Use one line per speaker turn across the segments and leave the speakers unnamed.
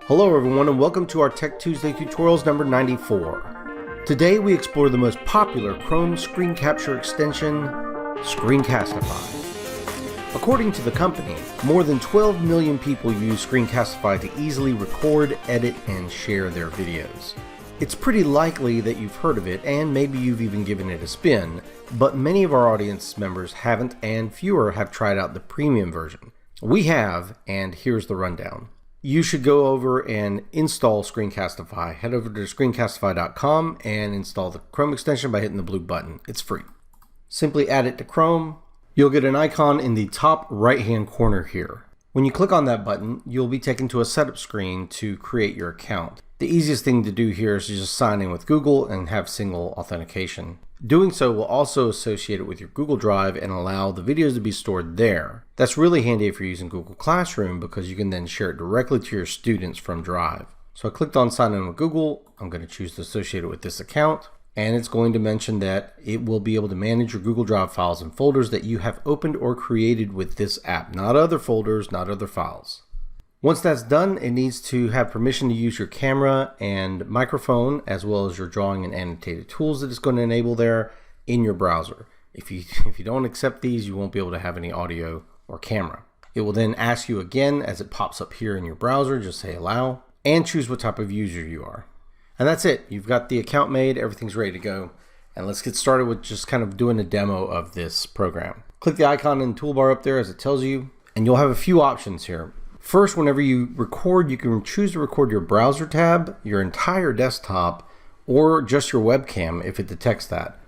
Hello everyone and welcome to our Tech Tuesday tutorials number 94. Today we explore the most popular Chrome screen capture extension, Screencastify. According to the company, more than 12 million people use Screencastify to easily record, edit, and share their videos. It's pretty likely that you've heard of it and maybe you've even given it a spin, but many of our audience members haven't and fewer have tried out the premium version. We have, and here's the rundown. You should go over and install Screencastify. Head over to screencastify.com and install the Chrome extension by hitting the blue button. It's free. Simply add it to Chrome. You'll get an icon in the top right-hand corner here. When you click on that button, you'll be taken to a setup screen to create your account. The easiest thing to do here is to just sign in with Google and have single authentication. Doing so will also associate it with your Google Drive and allow the videos to be stored there. That's really handy if you're using Google Classroom because you can then share it directly to your students from Drive. So I clicked on sign in with Google. I'm going to choose to associate it with this account. And it's going to mention that it will be able to manage your Google Drive files and folders that you have opened or created with this app, not other folders, not other files. Once that's done, it needs to have permission to use your camera and microphone, as well as your drawing and annotated tools that it's going to enable there in your browser. If you don't accept these, you won't be able to have any audio or camera. It will then ask you again as it pops up here in your browser, just say allow, and choose what type of user you are. And that's it. You've got the account made, everything's ready to go. And let's get started with just kind of doing a demo of this program. Click the icon in the toolbar up there as it tells you, and you'll have a few options here. First, whenever you record, you can choose to record your browser tab, your entire desktop, or just your webcam if it detects that.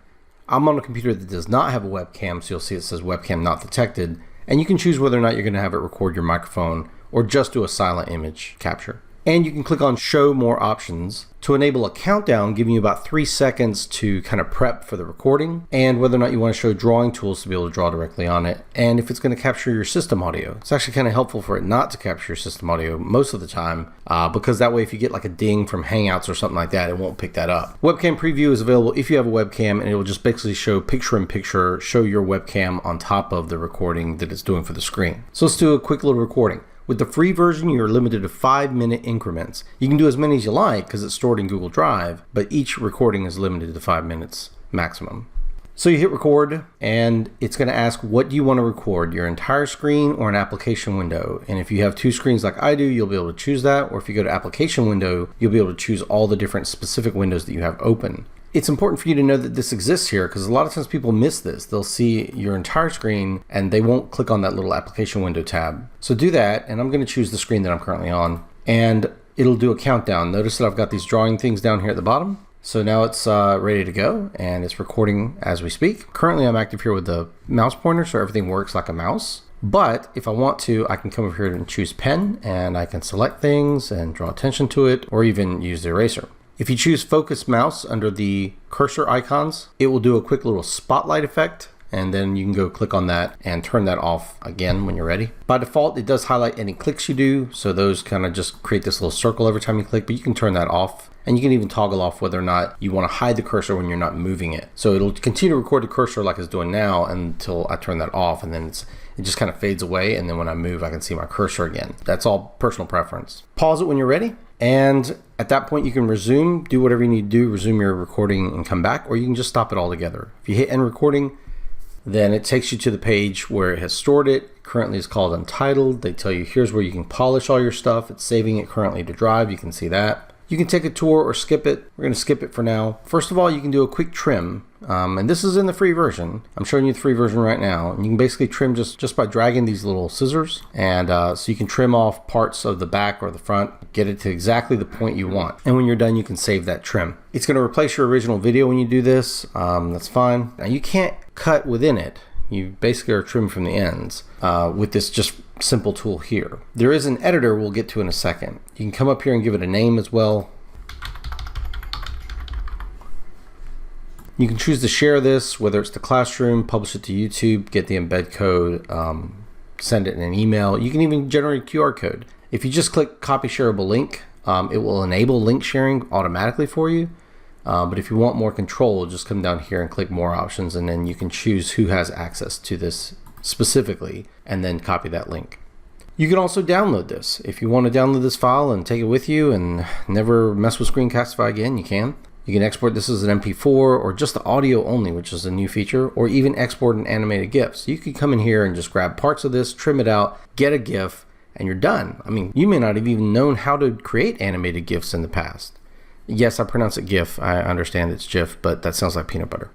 I'm on a computer that does not have a webcam, so you'll see it says webcam not detected, and you can choose whether or not you're going to have it record your microphone or just do a silent image capture. And you can click on show more options to enable a countdown, giving you about 3 seconds to kind of prep for the recording, and whether or not you want to show drawing tools to be able to draw directly on it, and if it's going to capture your system audio. It's actually kind of helpful for it not to capture your system audio most of the time, because that way if you get like a ding from Hangouts or something like that, it won't pick that up. Webcam preview is available if you have a webcam, and it will just basically show picture-in-picture, show your webcam on top of the recording that it's doing for the screen. So let's do a quick little recording. With the free version, you're limited to 5-minute increments. You can do as many as you like because it's stored in Google Drive, but each recording is limited to 5 minutes maximum. So you hit record, and it's going to ask, what do you want to record, your entire screen or an application window? And if you have 2 screens like I do, you'll be able to choose that. Or if you go to application window, you'll be able to choose all the different specific windows that you have open. It's important for you to know that this exists here because a lot of times people miss this. They'll see your entire screen and they won't click on that little application window tab. So do that, and I'm going to choose the screen that I'm currently on, and it'll do a countdown. Notice that I've got these drawing things down here at the bottom. So now it's ready to go, and it's recording as we speak. Currently I'm active here with the mouse pointer, so everything works like a mouse. But if I want to, I can come over here and choose pen, and I can select things and draw attention to it, or even use the eraser. If you choose focus mouse under the cursor icons, it will do a quick little spotlight effect, and then you can go click on that and turn that off again when you're ready. By default, it does highlight any clicks you do, so those kind of just create this little circle every time you click, but you can turn that off. And you can even toggle off whether or not you want to hide the cursor when you're not moving it. So it'll continue to record the cursor like it's doing now until I turn that off, and then it just kind of fades away, and then when I move I can see my cursor again. That's all personal preference. Pause it when you're ready, and at that point you can resume, do whatever you need to do, resume your recording and come back, or you can just stop it altogether. If you hit end recording, then it takes you to the page where it has stored it. Currently it's called Untitled. They tell you here's where you can polish all your stuff. It's saving it currently to Drive, you can see that. You can take a tour or skip it. We're going to skip it for now. First of all, you can do a quick trim. And this is in the free version. I'm showing you the free version right now. And you can basically trim just by dragging these little scissors. And so you can trim off parts of the back or the front, get it to exactly the point you want. And when you're done, you can save that trim. It's going to replace your original video when you do this. That's fine. Now you can't cut within it. You basically are trimmed from the ends with this just simple tool here. There is an editor we'll get to in a second. You can come up here and give it a name as well. You can choose to share this, whether it's to Classroom, publish it to YouTube, get the embed code, send it in an email. You can even generate a QR code. If you just click copy shareable link, it will enable link sharing automatically for you. But if you want more control, just come down here and click more options, and then you can choose who has access to this specifically, and then copy that link. You can also download this. If you want to download this file and take it with you and never mess with Screencastify again, you can. You can export this as an MP4 or just the audio only, which is a new feature, or even export an animated GIF. So you could come in here and just grab parts of this, trim it out, get a GIF, and you're done. I mean, you may not have even known how to create animated GIFs in the past. Yes, I pronounce it GIF. I understand it's GIF, but that sounds like peanut butter.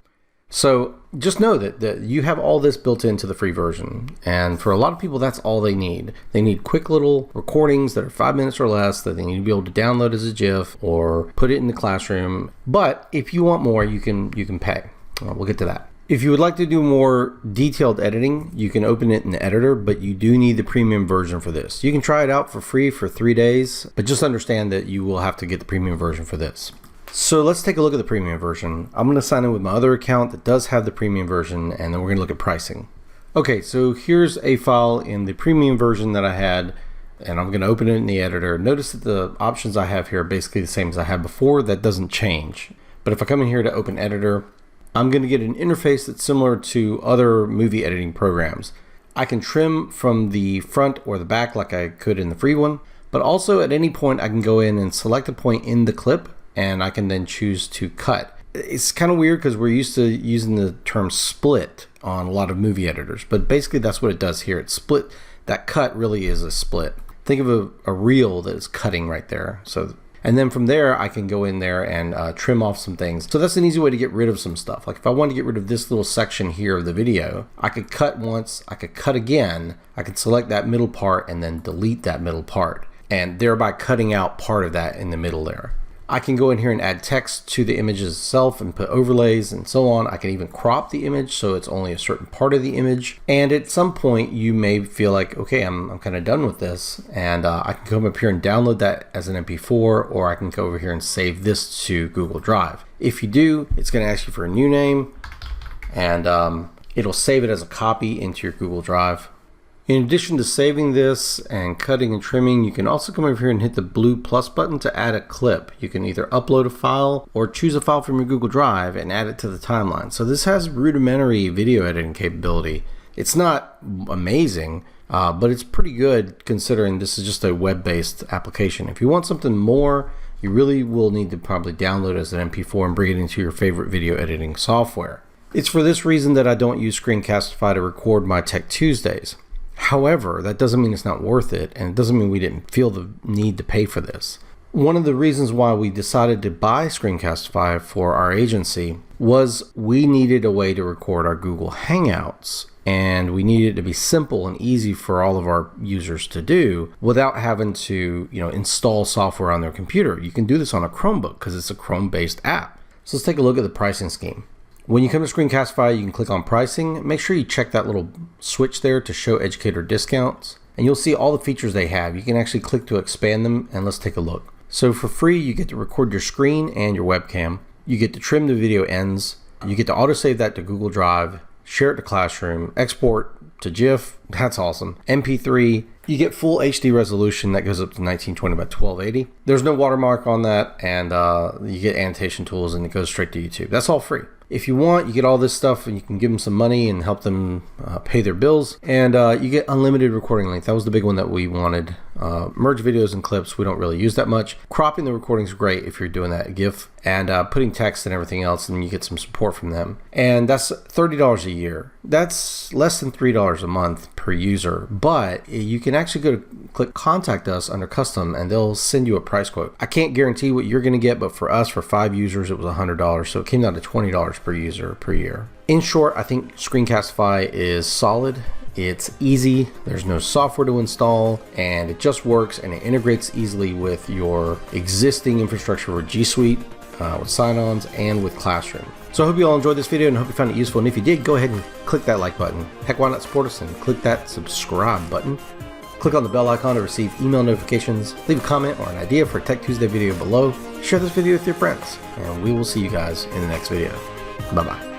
So just know that you have all this built into the free version. And for a lot of people, that's all they need. They need quick little recordings that are 5 minutes or less that they need to be able to download as a GIF or put it in the classroom. But if you want more, you can pay. We'll get to that. If you would like to do more detailed editing, you can open it in the editor, but you do need the premium version for this. You can try it out for free for 3 days, but just understand that you will have to get the premium version for this. So let's take a look at the premium version. I'm going to sign in with my other account that does have the premium version, and then we're going to look at pricing. Okay, so here's a file in the premium version that I had, and I'm going to open it in the editor. Notice that the options I have here are basically the same as I had before. That doesn't change. But if I come in here to open editor, I'm going to get an interface that's similar to other movie editing programs. I can trim from the front or the back like I could in the free one, but also at any point I can go in and select a point in the clip, and I can then choose to cut. It's kind of weird because we're used to using the term split on a lot of movie editors, but basically that's what it does here. It's split. That cut really is a split. Think of a reel that is cutting right there. And then from there, I can go in there and trim off some things. So that's an easy way to get rid of some stuff. Like if I wanted to get rid of this little section here of the video, I could cut once, I could cut again, I could select that middle part and then delete that middle part, and thereby cutting out part of that in the middle there. I can go in here and add text to the images itself and put overlays and so on. I can even crop the image so it's only a certain part of the image. And at some point you may feel like, okay, I'm kind of done with this, and I can come up here and download that as an MP4, or I can go over here and save this to Google Drive. If you do, it's going to ask you for a new name, and it'll save it as a copy into your Google Drive. In addition to saving this and cutting and trimming, you can also come over here and hit the blue plus button to add a clip. You can either upload a file or choose a file from your Google Drive and add it to the timeline. So this has rudimentary video editing capability. It's not amazing, but it's pretty good considering this is just a web-based application. If you want something more, you really will need to probably download it as an MP4 and bring it into your favorite video editing software. It's for this reason that I don't use Screencastify to record my Tech Tuesdays. However, that doesn't mean it's not worth it, and it doesn't mean we didn't feel the need to pay for this. One of the reasons why we decided to buy Screencastify for our agency was we needed a way to record our Google Hangouts, and we needed it to be simple and easy for all of our users to do without having to, install software on their computer. You can do this on a Chromebook because it's a Chrome-based app. So let's take a look at the pricing scheme. When you come to Screencastify, you can click on pricing. Make sure you check that little switch there to show educator discounts, and you'll see all the features they have. You can actually click to expand them, and let's take a look. So for free, you get to record your screen and your webcam. You get to trim the video ends. You get to autosave that to Google Drive, share it to Classroom, export to GIF. That's awesome. MP3. You get full HD resolution that goes up to 1920 by 1280. There's no watermark on that, and you get annotation tools, and it goes straight to YouTube. That's all free. If you want, you get all this stuff, and you can give them some money and help them pay their bills, and you get unlimited recording length. That was the big one that we wanted. Merge videos and clips, we don't really use that much. Cropping the recording is great if you're doing that GIF, and putting text and everything else, and you get some support from them. And that's $30 a year. That's less than $3 a month per user, but you can actually go to click contact us under custom, and they'll send you a price quote. I can't guarantee what you're going to get, but for us, for 5 users, it was $100, so it came down to $20 per user per year. In short, I think Screencastify is solid. It's easy, there's no software to install, and it just works, and it integrates easily with your existing infrastructure with G Suite, with sign-ons, and with Classroom. So I hope you all enjoyed this video and hope you found it useful, and if you did, go ahead and click that like button. Heck, why not support us and click that subscribe button. Click on the bell icon to receive email notifications, leave a comment or an idea for a Tech Tuesday video below, share this video with your friends, and we will see you guys in the next video. Bye-bye.